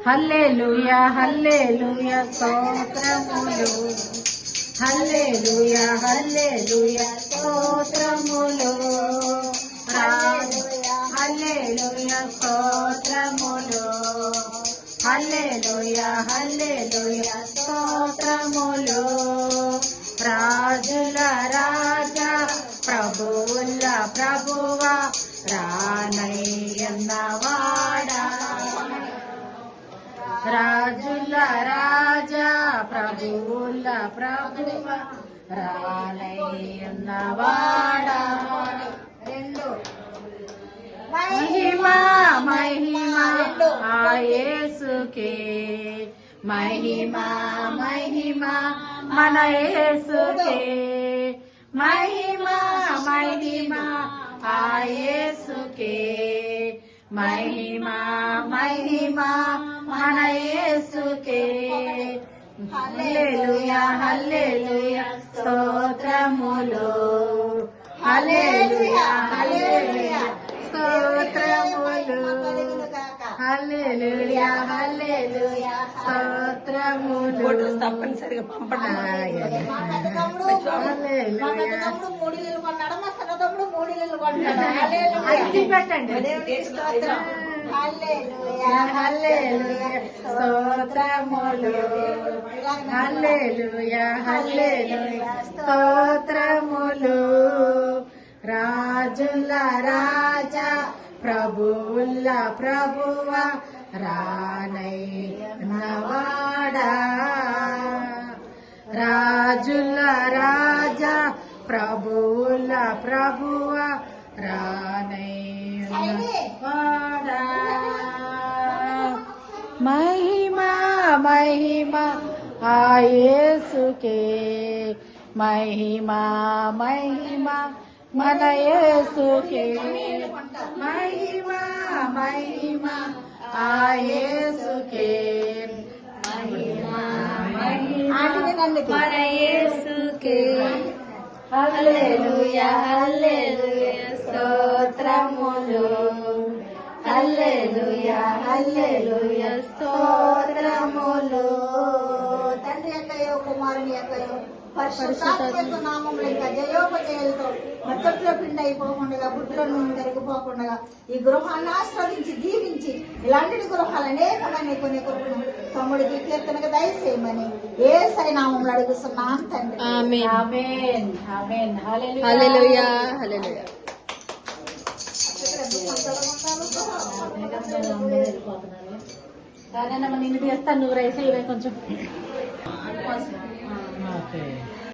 హల్లెలూయా హల్లెలూయా స్తోత్రములు, హల్లెలూయా హల్లెలూయా స్తోత్రములు, హల్లెలూయా స్తోత్రములు, హల్లెలూయా హల్లెలూయా స్తోత్రములు. రాజుల రాజా ప్రభువుల ప్రభువా రానయ్యన్నవాడా, రాజుల రాజా ప్రభువుల ప్రభువా రానయ్యన్నవాడా. మహిమా మహిమా ఆ యేసుకే, మహిమా మహిమా మన యేసుకే, మహిమా మహిమా ఆ యేసుకే, మహిమా మహిమా మన యేసుకే. హల్లెలూయా హల్లెలూయా స్తోత్రములు, హల్లెలూయా హల్లెలూయా స్తోత్రములు, హల్లెలూయా హల్లెలూయా స్తోత్రములు. తప్పనిసరిగా పంపండి. పెట్టండి. హల్లెలూయా హల్లెలూయా స్తోత్రములు, హల్లెలూయా హల్లెలూయా స్తోత్రములు. రాజుల రాజా ప్రభువుల ప్రభువా రానయ్యన్నవాడా, రాజుల రాజా ప్రభువుల ప్రభువా రానయ్యన్నవాడా. మహిమా మహిమా ఆ యేసుకే, మహిమా మహిమా మన యేసుకే, మహిమా మహిమా ఆ యేసుకే, మహిమా మహిమా మన యేసుకే. హల్లెలూయా హల్లెలూయా స్తోత్రములు, హల్లెలూయా హల్లెలూయా స్తోత్రములు. తండ్రి యొక్కయో కుమారుని యొక్కయో పరిశుద్ధాత్మ నామముల యొక్క జయోపజయాలతో మద్దతులో పిండి అయిపోకుండా బుట్లో నుండి జరిగిపోకుండా ఈ గృహాన్ని ఆస్వాదించి దీవించి ఇలాంటి గృహాలు అనేకమైన కొన్ని కొరకు తమ్ముడికి కీర్తనకు దయచేయమని యేసయ్య నామములో అడుగుతున్నాను తండ్రి. ఆమేన్ ఆమేన్ ఆమేన్. హల్లెలూయా హల్లెలూయా. సరేనమ్మా, నిన్ను తీస్తాను, నువ్వు రైస్ ఇవే కొంచెం.